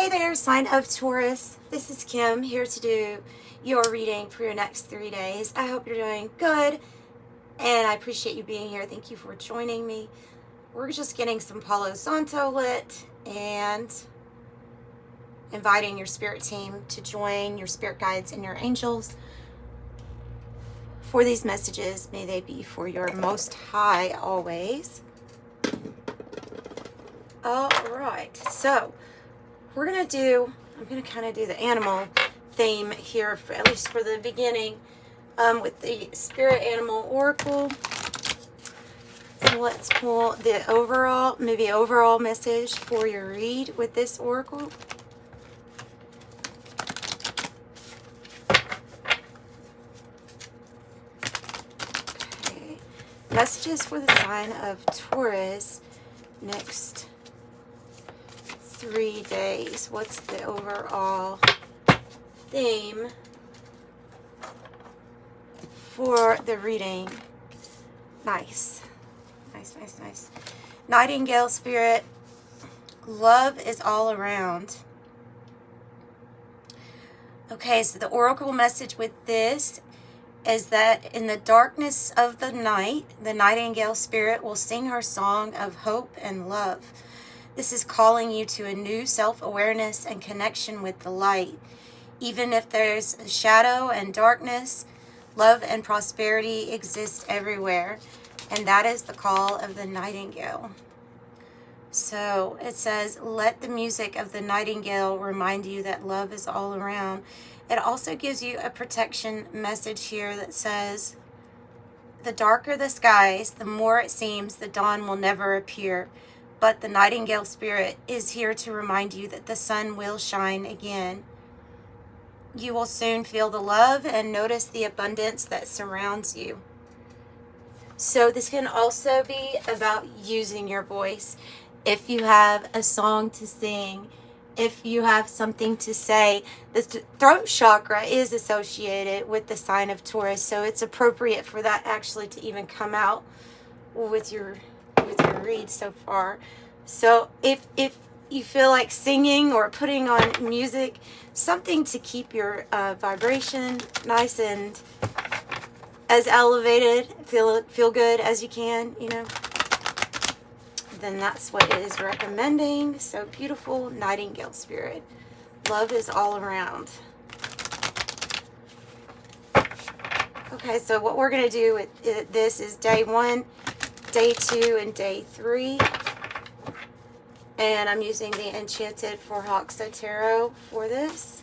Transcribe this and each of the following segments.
Hey there, sign of Taurus. This is Kim here to do your reading for your next 3 days. I hope you're doing good and I appreciate you being here. Thank you for joining me. We're just getting some Palo Santo lit and inviting your spirit team to join your spirit guides and your angels for these messages. May they be for your most high always. All right, so I'm going to kind of do the animal theme here, at least for the beginning, with the Spirit Animal Oracle. So let's pull the overall message for your read with this oracle. Okay, messages for the sign of Taurus next 3 days. What's the overall theme for the reading? Nice. Nightingale spirit, love is all around. Okay, so the oracle message with this is that in the darkness of the night, the nightingale spirit will sing her song of hope and love. This is calling you to a new self-awareness and connection with the light. Even if there's shadow and darkness, love and prosperity exist everywhere. And that is the call of the nightingale. So it says, let the music of the nightingale remind you that love is all around. It also gives you a protection message here that says, the darker the skies, the more it seems the dawn will never appear. But the nightingale spirit is here to remind you that the sun will shine again. You will soon feel the love and notice the abundance that surrounds you. So this can also be about using your voice. If you have a song to sing, if you have something to say, the throat chakra is associated with the sign of Taurus, so it's appropriate for that actually to even come out with your read so far. So if you feel like singing or putting on music, something to keep your vibration nice and as elevated, feel good as you can, then that's what it is recommending. So beautiful, nightingale spirit, love is all around. Okay, so what we're going to do with this is day 1, day 2, and day 3. And I'm using the Enchanted forhaxa tarot for this.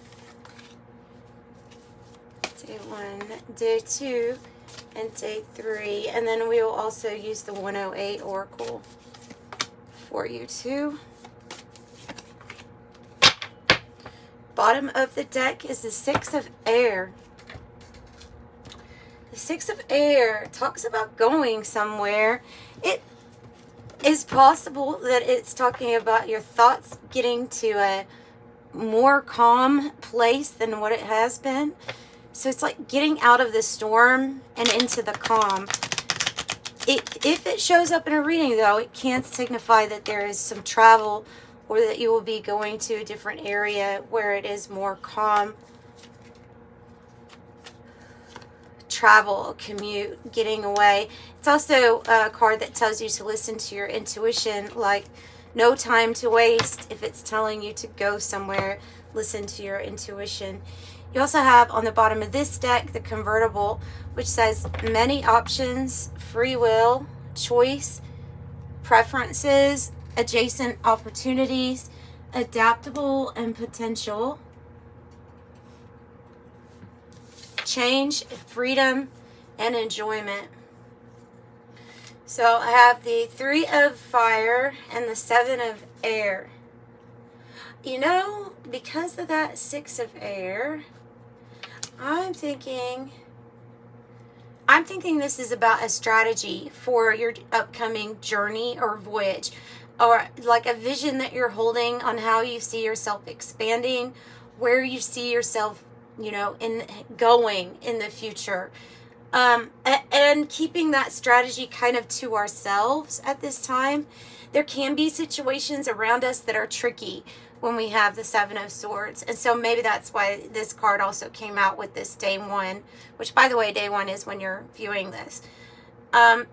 Day 1, day 2, and day 3. And then we will also use the 108 oracle for you too. Bottom of the deck is the 6 of air. The 6 of air talks about going somewhere. It is possible that it's talking about your thoughts getting to a more calm place than what it has been. So it's like getting out of the storm and into the calm. If it shows up in a reading, though, it can signify that there is some travel or that you will be going to a different area where it is more calm. Travel, commute, getting away. It's also a card that tells you to listen to your intuition, like no time to waste. If it's telling you to go somewhere, listen to your intuition. You also have on the bottom of this deck the convertible, which says many options, free will, choice, preferences, adjacent opportunities, adaptable and potential, change, freedom, and enjoyment. So I have the 3 of fire and the 7 of air. Because of that 6 of air, I'm thinking this is about a strategy for your upcoming journey or voyage, or like a vision that you're holding on how you see yourself expanding, where you see yourself, going in the future. And keeping that strategy kind of to ourselves at this time. there can be situations around us that are tricky when we have the Seven of Swords. And so maybe that's why this card also came out with this day one, which, by the way, day one is when you're viewing this. I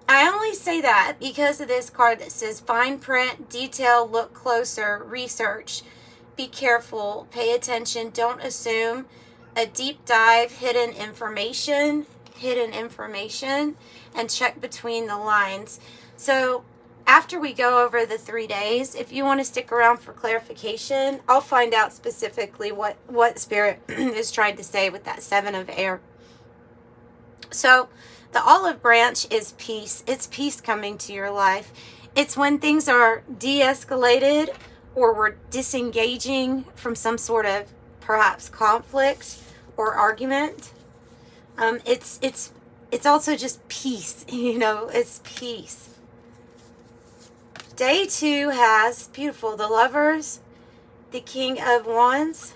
only say that because of this card that says fine print, detail, look closer, research, be careful, pay attention, don't assume, a deep dive, hidden information, and check between the lines. So after we go over the 3 days, if you want to stick around for clarification, I'll find out specifically what Spirit is trying to say with that Seven of Air. So the olive branch is peace. It's peace coming to your life. It's when things are de-escalated or we're disengaging from some sort of perhaps conflict or argument. It's also just peace, you know, it's peace. Day 2 has, beautiful, the Lovers, the King of Wands,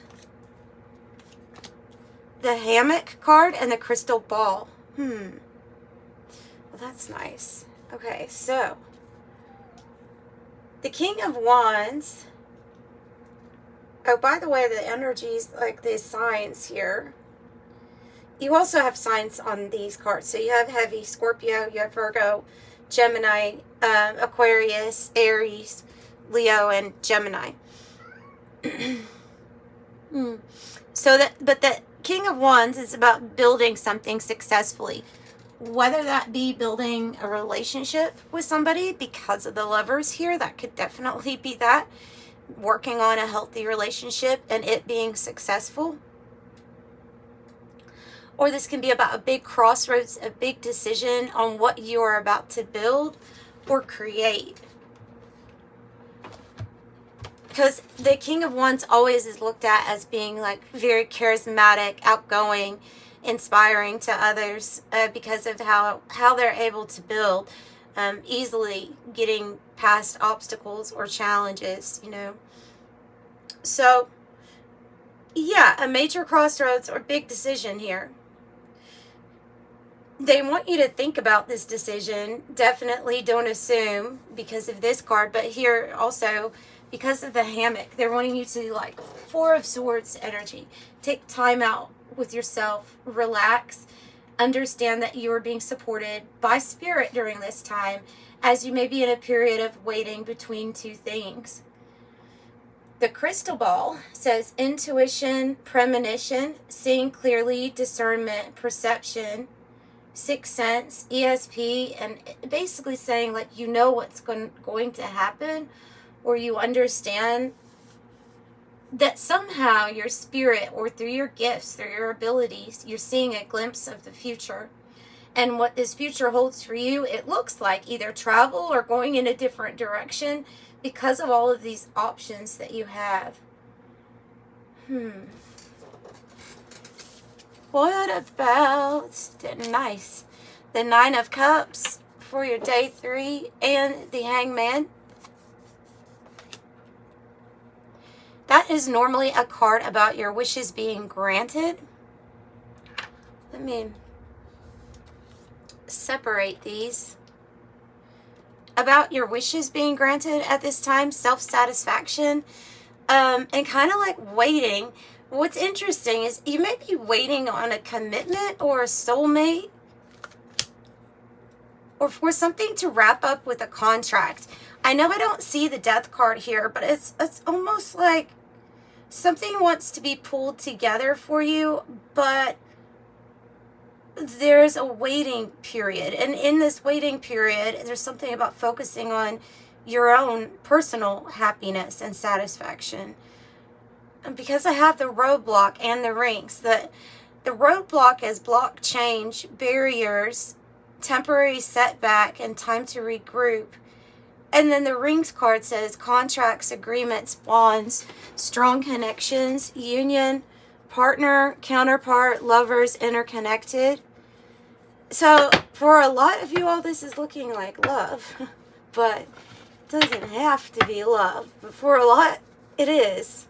the Hammock card, and the Crystal Ball. Well, that's nice. Okay, so the King of Wands. Oh, by the way, the energies, like the signs here. You also have signs on these cards. So you have Heavy, Scorpio, you have Virgo, Gemini, Aquarius, Aries, Leo, and Gemini. But the King of Wands is about building something successfully. Whether that be building a relationship with somebody because of the Lovers here, that could definitely be that. Working on a healthy relationship and it being successful. Or this can be about a big crossroads, a big decision on what you are about to build or create. Because the King of Wands always is looked at as being like very charismatic, outgoing, inspiring to others because of how they're able to build, easily getting past obstacles or challenges, you know. So, yeah, a major crossroads or big decision here. They want you to think about this decision. Definitely don't assume because of this card, but here also because of the Hammock, they're wanting you to, like, Four of Swords energy. Take time out with yourself, relax, understand that you are being supported by Spirit during this time as you may be in a period of waiting between two things. The Crystal Ball says intuition, premonition, seeing clearly, discernment, perception, sixth sense, ESP, and basically saying like you know what's going to happen, or you understand that somehow your spirit or through your gifts, through your abilities, you're seeing a glimpse of the future. And what this future holds for you, it looks like either travel or going in a different direction because of all of these options that you have. What about the Nine of Cups for your day 3 and the Hangman? That is normally a card about your wishes being granted. Let me separate these. About your wishes being granted at this time, self-satisfaction, and kind of like waiting. What's interesting is you may be waiting on a commitment or a soulmate or for something to wrap up with a contract. I know I don't see the Death card here, but it's almost like something wants to be pulled together for you, but there's a waiting period. And in this waiting period, there's something about focusing on your own personal happiness and satisfaction. And because I have the roadblock and the rings, the roadblock is block change, barriers, temporary setback, and time to regroup. And then the rings card says contracts, agreements, bonds, strong connections, union, partner, counterpart, lovers, interconnected. So for a lot of you all, this is looking like love, but it doesn't have to be love. But for a lot, it is.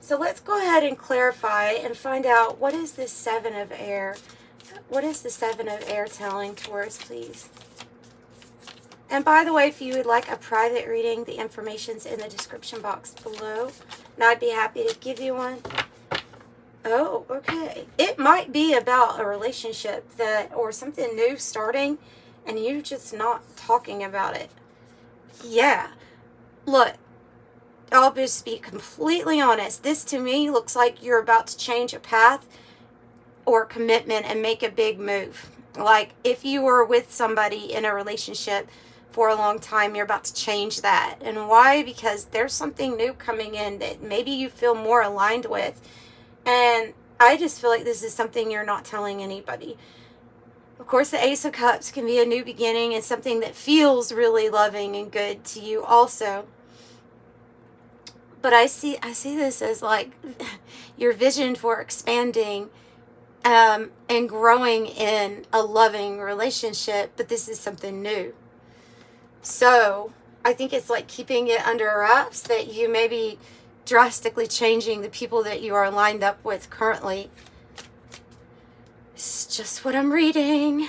So let's go ahead and clarify and find out, what is this Seven of Air? What is the Seven of Air telling Taurus, please? And by the way, if you would like a private reading, the information's in the description box below, and I'd be happy to give you one. Oh, okay. It might be about a relationship or something new starting, and you're just not talking about it. Yeah. Look, I'll just be completely honest. This to me looks like you're about to change a path or commitment and make a big move. Like if you were with somebody in a relationship for a long time, you're about to change that. And why? Because there's something new coming in that maybe you feel more aligned with. And I just feel like this is something you're not telling anybody. Of course, the Ace of Cups can be a new beginning and something that feels really loving and good to you also. But I see this as like your vision for expanding and growing in a loving relationship, but this is something new. So I think it's like keeping it under wraps, that you may be drastically changing the people that you are lined up with currently. It's just what I'm reading.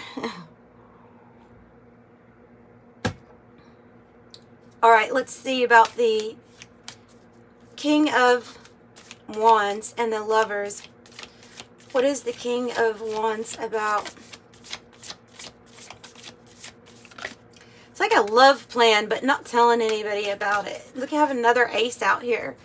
All right, let's see about the King of Wands and the Lovers. What is the King of Wands about? It's like a love plan, but not telling anybody about it. Look, you have another ace out here.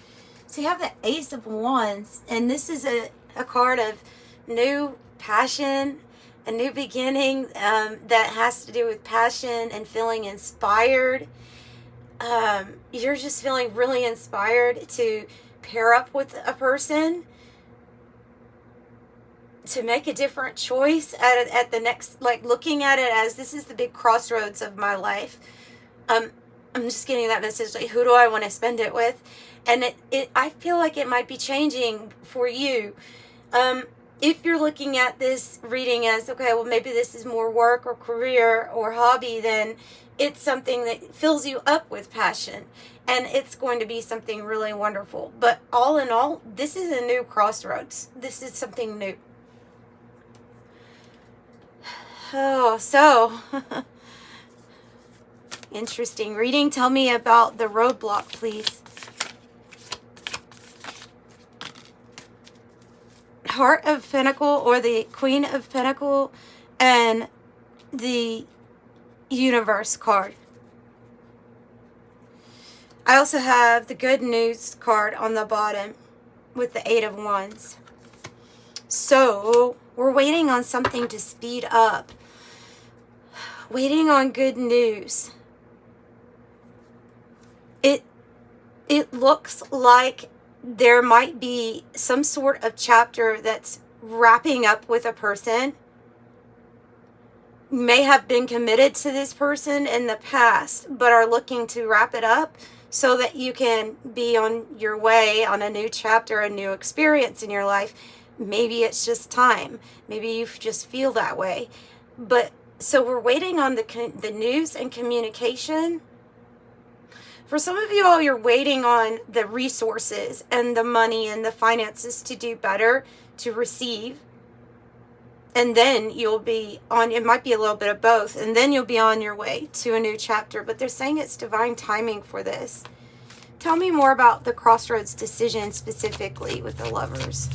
So you have the Ace of Wands, and this is a card of new passion, a new beginning that has to do with passion and feeling inspired. You're just feeling really inspired to pair up with a person, to make a different choice at the next, like looking at it as this is the big crossroads of my life. I'm just getting that message, like, who do I want to spend it with? And I feel like it might be changing for you. If you're looking at this reading as, okay, well, maybe this is more work or career or hobby, then it's something that fills you up with passion. And it's going to be something really wonderful. But all in all, this is a new crossroads. This is something new. Oh, so interesting reading. Tell me about the roadblock, please. Heart of Pentacle, or the Queen of Pentacle, and the Universe card. I also have the Good News card on the bottom with the Eight of Wands. So we're waiting on something to speed up. Waiting on good news. It looks like there might be some sort of chapter that's wrapping up with a person. You may have been committed to this person in the past, but are looking to wrap it up so that you can be on your way on a new chapter, a new experience in your life. Maybe it's just time. Maybe you just feel that way. But so we're waiting on the news and communication. For some of you all, you're waiting on the resources and the money and the finances to do better, to receive. And then you'll be on, it might be a little bit of both, and then you'll be on your way to a new chapter. But they're saying it's divine timing for this. Tell me more about the crossroads decision specifically with the Lovers.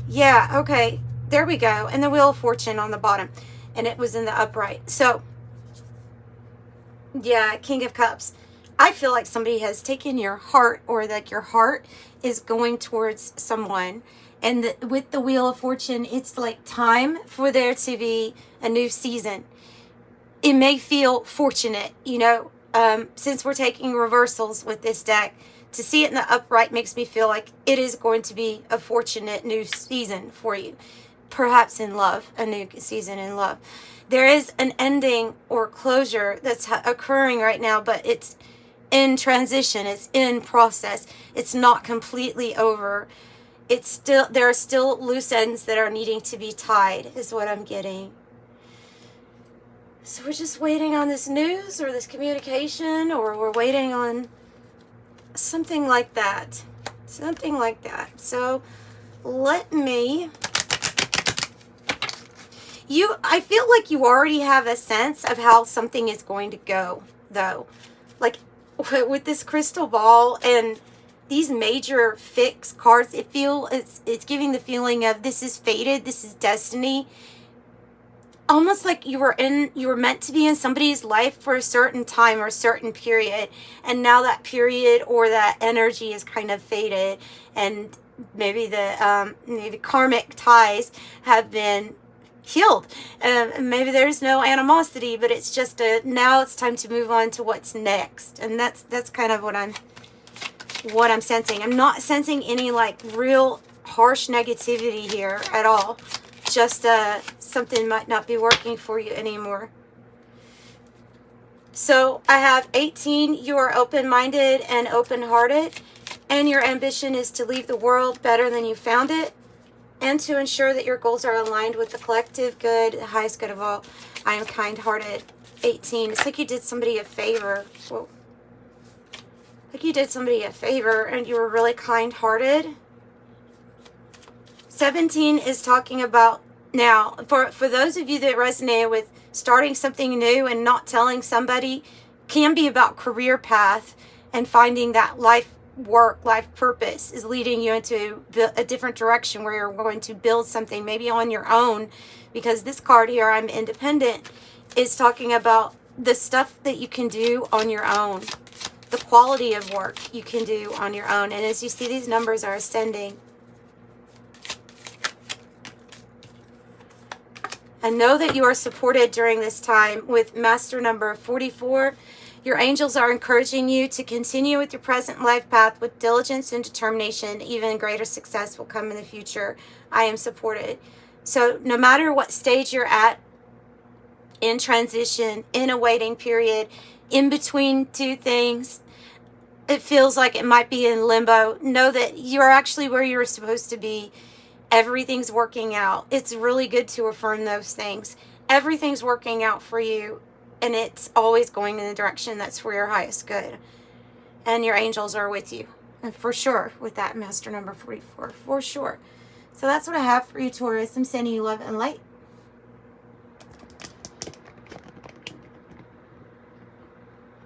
Yeah, okay. There we go. And the Wheel of Fortune on the bottom. And it was in the upright. So, yeah, King of Cups. I feel like somebody has taken your heart, or like your heart is going towards someone. And with the Wheel of Fortune, it's like time for there to be a new season. It may feel fortunate, you know, since we're taking reversals with this deck. To see it in the upright makes me feel like it is going to be a fortunate new season for you. Perhaps in love, a new season in love. There is an ending or closure that's occurring right now, but it's in transition. It's in process. It's not completely over. It's still, there are still loose ends that are needing to be tied, is what I'm getting. So we're just waiting on this news or this communication, or we're waiting on something like that. Something like that. So let me... I feel like you already have a sense of how something is going to go, though. Like, with this crystal ball and these major fixed cards, it's giving the feeling of this is fated, this is destiny. Almost like you were meant to be in somebody's life for a certain time or a certain period, and now that period or that energy is kind of faded, and maybe the karmic ties have been healed. Maybe there's no animosity, but it's just now it's time to move on to what's next, and that's kind of what I'm sensing. I'm not sensing any like real harsh negativity here at all. Just something might not be working for you anymore. So I have 18. You are open-minded and open-hearted, and your ambition is to leave the world better than you found it, and to ensure that your goals are aligned with the collective good, the highest good of all. I am kind-hearted. 18. It's like you did somebody a favor. Whoa. Like you did somebody a favor and you were really kind-hearted. 17 is talking about, now, for those of you that resonate with starting something new and not telling somebody, can be about career path and finding that life purpose is leading you into a different direction where you're going to build something maybe on your own, because this card here, I'm independent, is talking about the stuff that you can do on your own, the quality of work you can do on your own. And as you see, these numbers are ascending. And know that you are supported during this time with master number 44. Your angels are encouraging you to continue with your present life path with diligence and determination. Even greater success will come in the future. I am supported. So no matter what stage you're at, in transition, in a waiting period, in between two things, it feels like it might be in limbo, know that you're actually where you're supposed to be. Everything's working out. It's really good to affirm those things. Everything's working out for you, and it's always going in the direction that's for your highest good. And your angels are with you, and for sure, with that master number 44, for sure. So that's what I have for you, Taurus. I'm sending you love and light.